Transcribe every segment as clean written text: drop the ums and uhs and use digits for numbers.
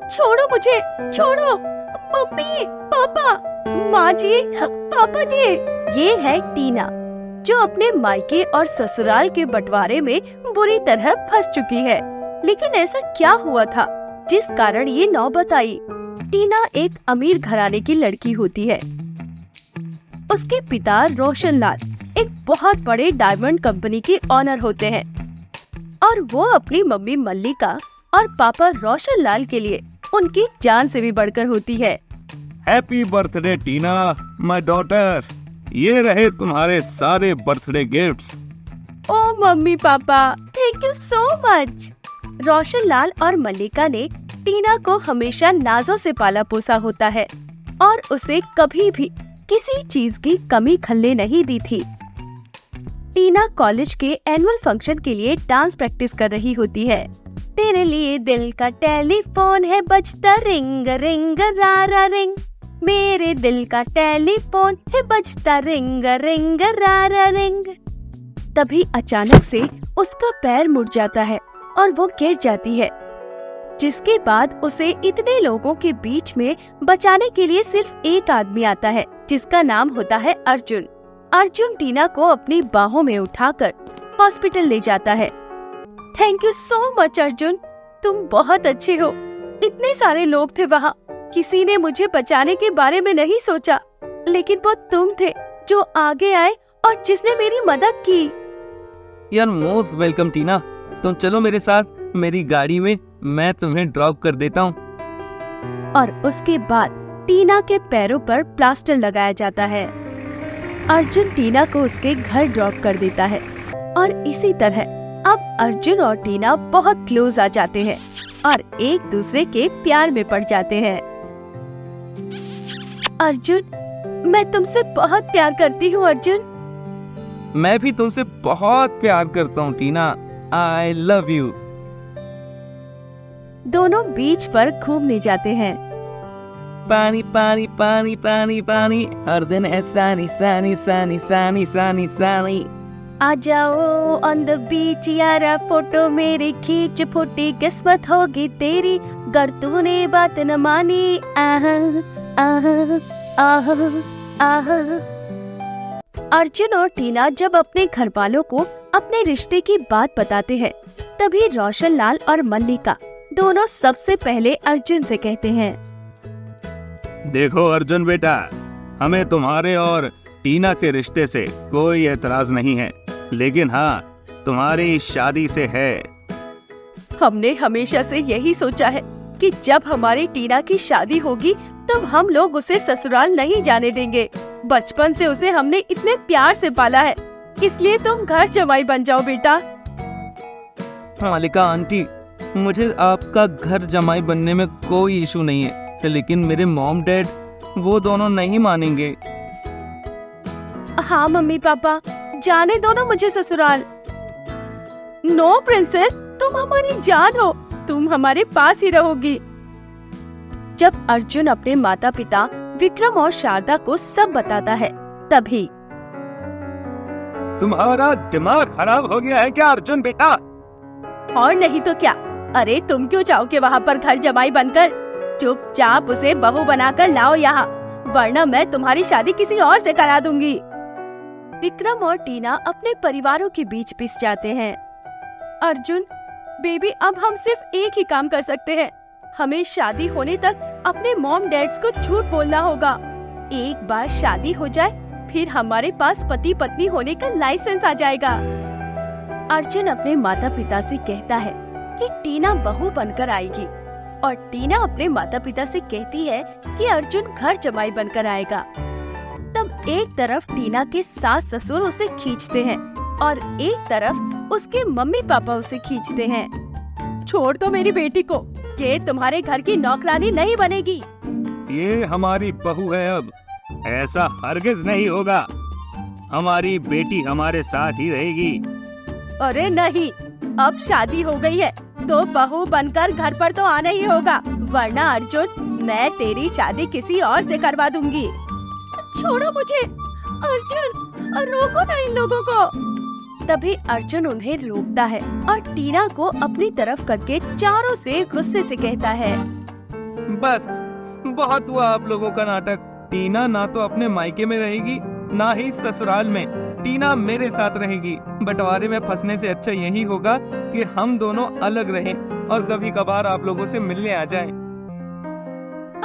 छोड़ो मुझे, छोड़ो। मम्मी, पापा, माँ जी, पापा जी। ये है टीना, जो अपने मायके और ससुराल के बंटवारे में बुरी तरह फंस चुकी है। लेकिन ऐसा क्या हुआ था जिस कारण ये नौबत आई? टीना एक अमीर घराने की लड़की होती है। उसके पिता रोशन लाल एक बहुत बड़े डायमंड कंपनी के ऑनर होते हैं और वो अपनी मम्मी मल्लिका और पापा रोशन लाल के लिए उनकी जान से भी बढ़कर होती है। Happy birthday Tina, my daughter. ये रहे तुम्हारे सारे birthday gifts. Oh mummy papa, thank you so much. Roshan Lal और मल्लिका ने टीना को हमेशा नाजों से पाला पोसा होता है और उसे कभी भी किसी चीज की कमी खलने नहीं दी थी। टीना कॉलेज के एनुअल फंक्शन के लिए डांस प्रैक्टिस कर रही होती है। तेरे लिए दिल का टेलीफोन है बजता रिंग रिंग रा रा रिंग, मेरे दिल का टेलीफोन है बजता रिंग रिंग रा रा रिंग। तभी अचानक से उसका पैर मुड़ जाता है और वो गिर जाती है, जिसके बाद उसे इतने लोगों के बीच में बचाने के लिए सिर्फ एक आदमी आता है, जिसका नाम होता है अर्जुन। अर्जुन टीना को अपनी बाहों में उठाकर हॉस्पिटल ले जाता है। Thank you so much Arjun, तुम बहुत अच्छे हो। इतने सारे लोग थे वहाँ, किसी ने मुझे बचाने के बारे में नहीं सोचा, लेकिन वो तुम थे जो आगे आए और जिसने मेरी मदद की। यार मोस्ट वेलकम टीना, तुम चलो मेरे साथ मेरी गाड़ी में, मैं तुम्हें ड्रॉप कर देता हूँ। और उसके बाद टीना के पैरों पर प्लास्टर लगाया जाता है। अर्जुन टीना को उसके घर ड्रॉप कर देता है और इसी तरह अब अर्जुन और टीना बहुत क्लोज आ जाते हैं और एक दूसरे के प्यार में पड़ जाते हैं। अर्जुन, मैं तुमसे बहुत प्यार करती हूँ अर्जुन। मैं भी तुमसे बहुत प्यार करता हूँ टीना, आई लव यू। दोनों बीच पर घूमने जाते हैं। पानी पानी पानी पानी पानी, हर दिन ऐसानी सानी सानी सानी सानी सानी। आ जाओ ऑन द बीच यारा, फोटो मेरी खींच, फूटी किस्मत होगी तेरी गर तूने बात न मानी। आह आह आह आह। अर्जुन और टीना जब अपने घर वालों को अपने रिश्ते की बात बताते हैं, तभी रोशन लाल और मल्लिका दोनों सबसे पहले अर्जुन से कहते हैं, देखो अर्जुन बेटा, हमें तुम्हारे और टीना के रिश्ते से कोई एतराज नहीं है, लेकिन हाँ, तुम्हारी शादी से है। हमने हमेशा से यही सोचा है कि जब हमारी टीना की शादी होगी तब हम लोग उसे ससुराल नहीं जाने देंगे। बचपन से उसे हमने इतने प्यार से पाला है, इसलिए तुम घर जमाई बन जाओ बेटा। मल्लिका आंटी, मुझे आपका घर जमाई बनने में कोई इशू नहीं है, लेकिन मेरे मॉम डैड वो दोनों नहीं मानेंगे। हाँ मम्मी पापा, जाने दो ना मुझे ससुराल। नो प्रिंसेस, तुम हमारी जान हो, तुम हमारे पास ही रहोगी। जब अर्जुन अपने माता पिता विक्रम और शारदा को सब बताता है, तभी तुम्हारा दिमाग खराब हो गया है क्या अर्जुन बेटा? और नहीं तो क्या। अरे तुम क्यों चाहोगे वहाँ पर घर जमाई बनकर? चुपचाप उसे बहू बनाकर लाओ यहाँ, वरना मैं तुम्हारी शादी किसी और से करा दूंगी। विक्रम और टीना अपने परिवारों के बीच पिस जाते हैं। अर्जुन बेबी, अब हम सिर्फ एक ही काम कर सकते हैं, हमें शादी होने तक अपने मॉम डैड्स को झूठ बोलना होगा। एक बार शादी हो जाए, फिर हमारे पास पति पत्नी होने का लाइसेंस आ जाएगा। अर्जुन अपने माता पिता से कहता है कि टीना बहू बनकर आएगी और टीना अपने माता पिता से कहती है कि अर्जुन घर जमाई बनकर आएगा। तब एक तरफ टीना के सास ससुर उसे खींचते हैं और एक तरफ उसके मम्मी पापा उसे खींचते हैं। छोड़ दो मेरी बेटी को, ये तुम्हारे घर की नौकरानी नहीं बनेगी। ये हमारी बहू है, अब ऐसा हरगिज नहीं होगा। हमारी बेटी हमारे साथ ही रहेगी। अरे नहीं, अब शादी हो गई है तो बहू बनकर घर पर तो आना ही होगा, वरना अर्जुन, मैं तेरी शादी किसी और से करवा दूंगी। छोड़ो मुझे अर्जुन, रोको ना इन लोगों को। तभी अर्जुन उन्हें रोकता है और टीना को अपनी तरफ करके चारों से गुस्से से कहता है, बस बहुत हुआ आप लोगों का नाटक। टीना ना तो अपने मायके में रहेगी, ना ही ससुराल में। टीना मेरे साथ रहेगी। बंटवारे में फंसने से अच्छा यही होगा कि हम दोनों अलग रहें और कभी कभार आप लोगों से मिलने आ जाएं।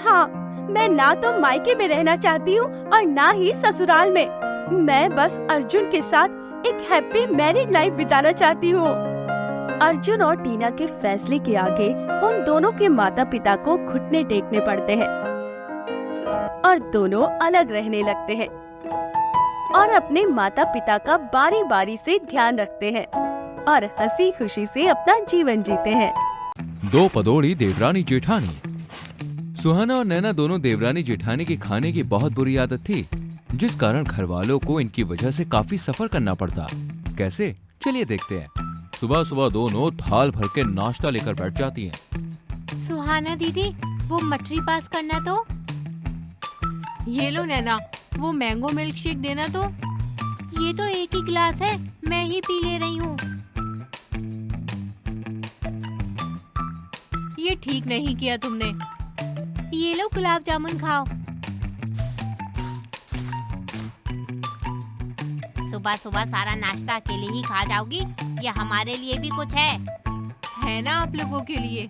हाँ, मैं ना तो मायके में रहना चाहती हूँ और ना ही ससुराल में। मैं बस अर्जुन के साथ एक हैप्पी मैरिड लाइफ बिताना चाहती हूँ। अर्जुन और टीना के फैसले के आगे उन दोनों के माता पिता को घुटने टेकने पड़ते हैं और दोनों अलग रहने लगते हैं और अपने माता पिता का बारी बारी से ध्यान रखते हैं और हंसी खुशी से अपना जीवन जीते हैं। दो पदोड़ी देवरानी जेठानी। सुहाना और नैना दोनों देवरानी जेठानी की खाने की बहुत बुरी आदत थी, जिस कारण घर वालों को इनकी वजह से काफी सफर करना पड़ता। कैसे, चलिए देखते हैं। सुबह सुबह दोनों थाल भर के नाश्ता लेकर बैठ जाती हैं। सुहाना दीदी, वो मटरी पास करना तो। ये लो नैना, वो मैंगो मिल्क शेक देना तो। ये तो एक ही गिलास है, मैं ही पी ले रही हूँ। ये ठीक नहीं किया तुमने। ये लो गुलाब जामुन खाओ। सुबह सुबह सारा नाश्ता अकेले ही खा जाओगी या हमारे लिए भी कुछ है ना आप लोगों के लिए?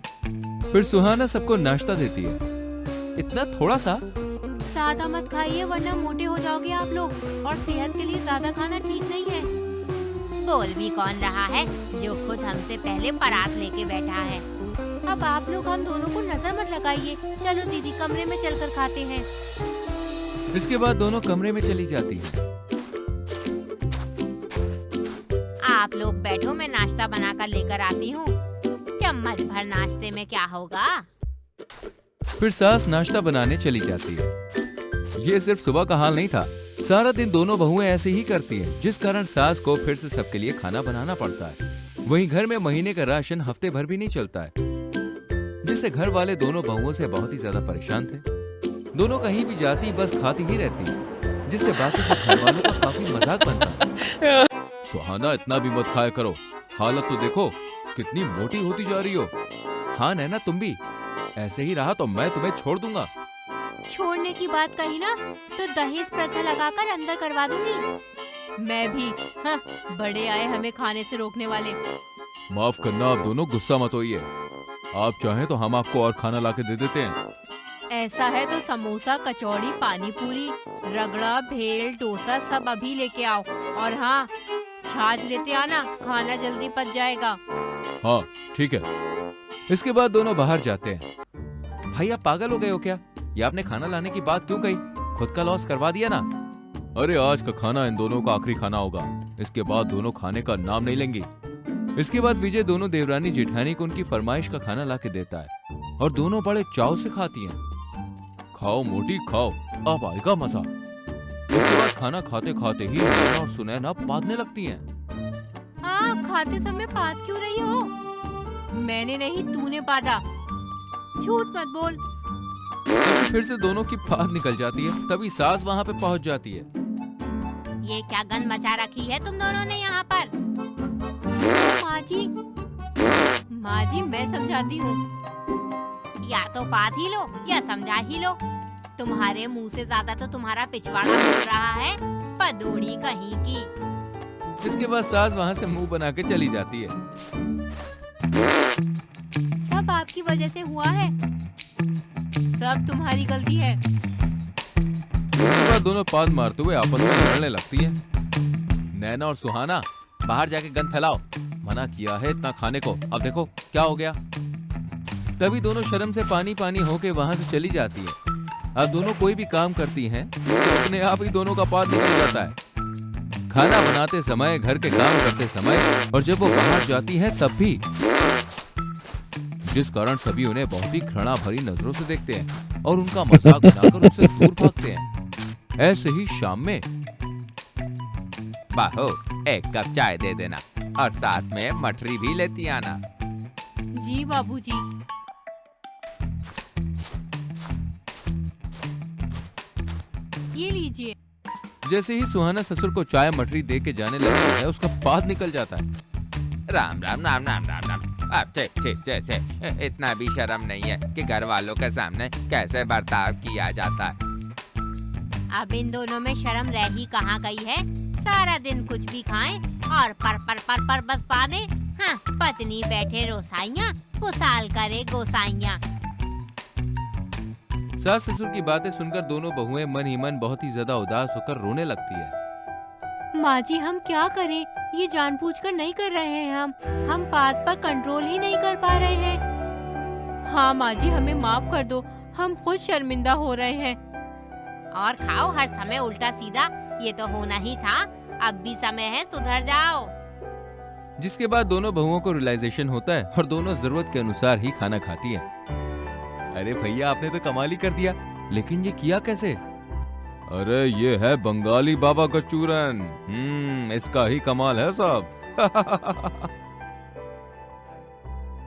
फिर सुहाना सबको नाश्ता देती है। इतना थोड़ा सा? ज्यादा मत खाइए वरना मोटे हो जाओगे आप लोग, और सेहत के लिए ज्यादा खाना ठीक नहीं है। बोल भी कौन रहा है जो खुद हमसे पहले बारात लेके बैठा है। अब आप लोग हम दोनों को नजर मत लगाइए। चलो दीदी, कमरे में चलकर खाते हैं। इसके बाद दोनों कमरे में चली जाती है। आप लोग बैठो, मैं नाश्ता बनाकर लेकर आती हूँ। चम्मच भर नाश्ते में क्या होगा? फिर सास नाश्ता बनाने चली जाती है। ये सिर्फ सुबह का हाल नहीं था, सारा दिन दोनों बहुएं ऐसे ही करती हैं, जिस कारण सास को फिर से सबके लिए खाना बनाना पड़ता है। वहीं घर में महीने का राशन हफ्ते भर भी नहीं चलता है, जिससे घर वाले दोनों बहुओं से बहुत ही ज्यादा परेशान थे। दोनों कहीं भी जाती बस खाती ही रहती, जिससे बाकी सब घर वालों का काफी मजाक बनता। सुहाना, इतना भी मत खाया करो, हालत तो देखो कितनी मोटी होती जा रही हो। हाँ नैना, तुम भी ऐसे ही रहा तो मैं तुम्हें छोड़ दूंगा। छोड़ने की बात कही ना तो दहेज प्रथा लगाकर अंदर करवा दूंगी। मैं भी। हाँ, बड़े आए हमें खाने से रोकने वाले। माफ करना, आप दोनों गुस्सा मत होइए। आप चाहें तो हम आपको और खाना लाके दे देते हैं। ऐसा है तो समोसा, कचौड़ी, पानी पूरी, रगड़ा, भेल, डोसा सब अभी लेके आओ। और हाँ, छाछ लेते आना, खाना जल्दी पच जाएगा। हाँ ठीक है। इसके बाद दोनों बाहर जाते हैं। भाई, आप पागल हो गए हो क्या? ये आपने खाना लाने की बात क्यों कही? खुद का लॉस करवा दिया ना। अरे आज का खाना इन दोनों का आखिरी खाना होगा, इसके बाद दोनों खाने का नाम नहीं लेंगी। इसके बाद विजय दोनों देवरानी जेठानी को उनकी फरमाइश का खाना ला के देता है और दोनों बड़े चाव से खाती हैं। खाओ मोटी खाओ, अब आएगा मजा। इसके बाद खाना खाते खाते ही नैना और सुनैना बांधने लगती हैं। हाँ, खाते समय बात क्यों रही हो? मैंने नहीं, तूने बांधा। झूठ मत बोल। फिर से दोनों की बात निकल जाती है, तभी सास वहाँ पे पहुँच जाती है। ये क्या गंद मचा रखी है तुम दोनों ने यहाँ पर? माँ जी मैं समझाती हूँ। या तो बात ही लो या समझा ही लो। तुम्हारे मुंह से ज्यादा तो तुम्हारा पिछवाड़ा बोल रहा है, पदोड़ी कहीं की। इसके बाद सास वहाँ से मुंह बना के चली जाती है। सब आपकी वजह से हुआ है, सब तुम्हारी गलती है। इसके बाद दोनों पाद मारते हुए आपस में लड़ने लगती हैं। नैना और सुहाना, बाहर जाके गंद फैलाओ, मना किया है इतना खाने को, अब देखो क्या हो गया। तभी दोनों शर्म से पानी पानी होके वहाँ से चली जाती है। अब दोनों कोई भी काम करती हैं तो अपने आप ही दोनों का पाद निकल जाता है। खाना बनाते समय, घर के काम करते समय और जब वो बाहर जाती हैं तब भी, जिस कारण सभी उन्हें बहुत ही घृणा भरी नजरों से देखते हैं और उनका मजाक बनाकर उनसे दूर भागते हैं। ऐसे ही शाम में, बाहो एक कप चाय दे देना और साथ में मठरी भी लेती आना। जी बाबूजी। ये लीजिए। जैसे ही सुहाना ससुर को चाय मठरी दे के जाने लगती है, उसका पाद निकल जाता है। राम राम राम राम राम राम। अब इतना भी शर्म नहीं है कि घर वालों के सामने कैसे बर्ताव किया जाता है। अब इन दोनों में शर्म रह ही कहाँ गई है। सारा दिन कुछ भी खाएं और पर बस पाने। हाँ, पत्नी बैठे रोसाइयाँ, कुसाल करे गोसाइयाँ। सास ससुर की बातें सुनकर दोनों बहुएं मन ही मन बहुत ही ज्यादा उदास होकर रोने लगती है। माँ जी, हम क्या करें? ये जानबूझकर नहीं कर रहे हैं। हम बात पर कंट्रोल ही नहीं कर पा रहे हैं। हाँ माँ जी, हमें माफ कर दो, हम खुद शर्मिंदा हो रहे हैं। और खाओ हर समय उल्टा सीधा, ये तो होना ही था। अब भी समय है, सुधर जाओ। जिसके बाद दोनों बहुओं को रियलाइजेशन होता है और दोनों जरूरत के अनुसार ही खाना खाती है। अरे भैया, आपने तो कमाल ही कर दिया, लेकिन ये किया कैसे? अरे ये है बंगाली बाबा का चूरन। इसका ही कमाल है सब।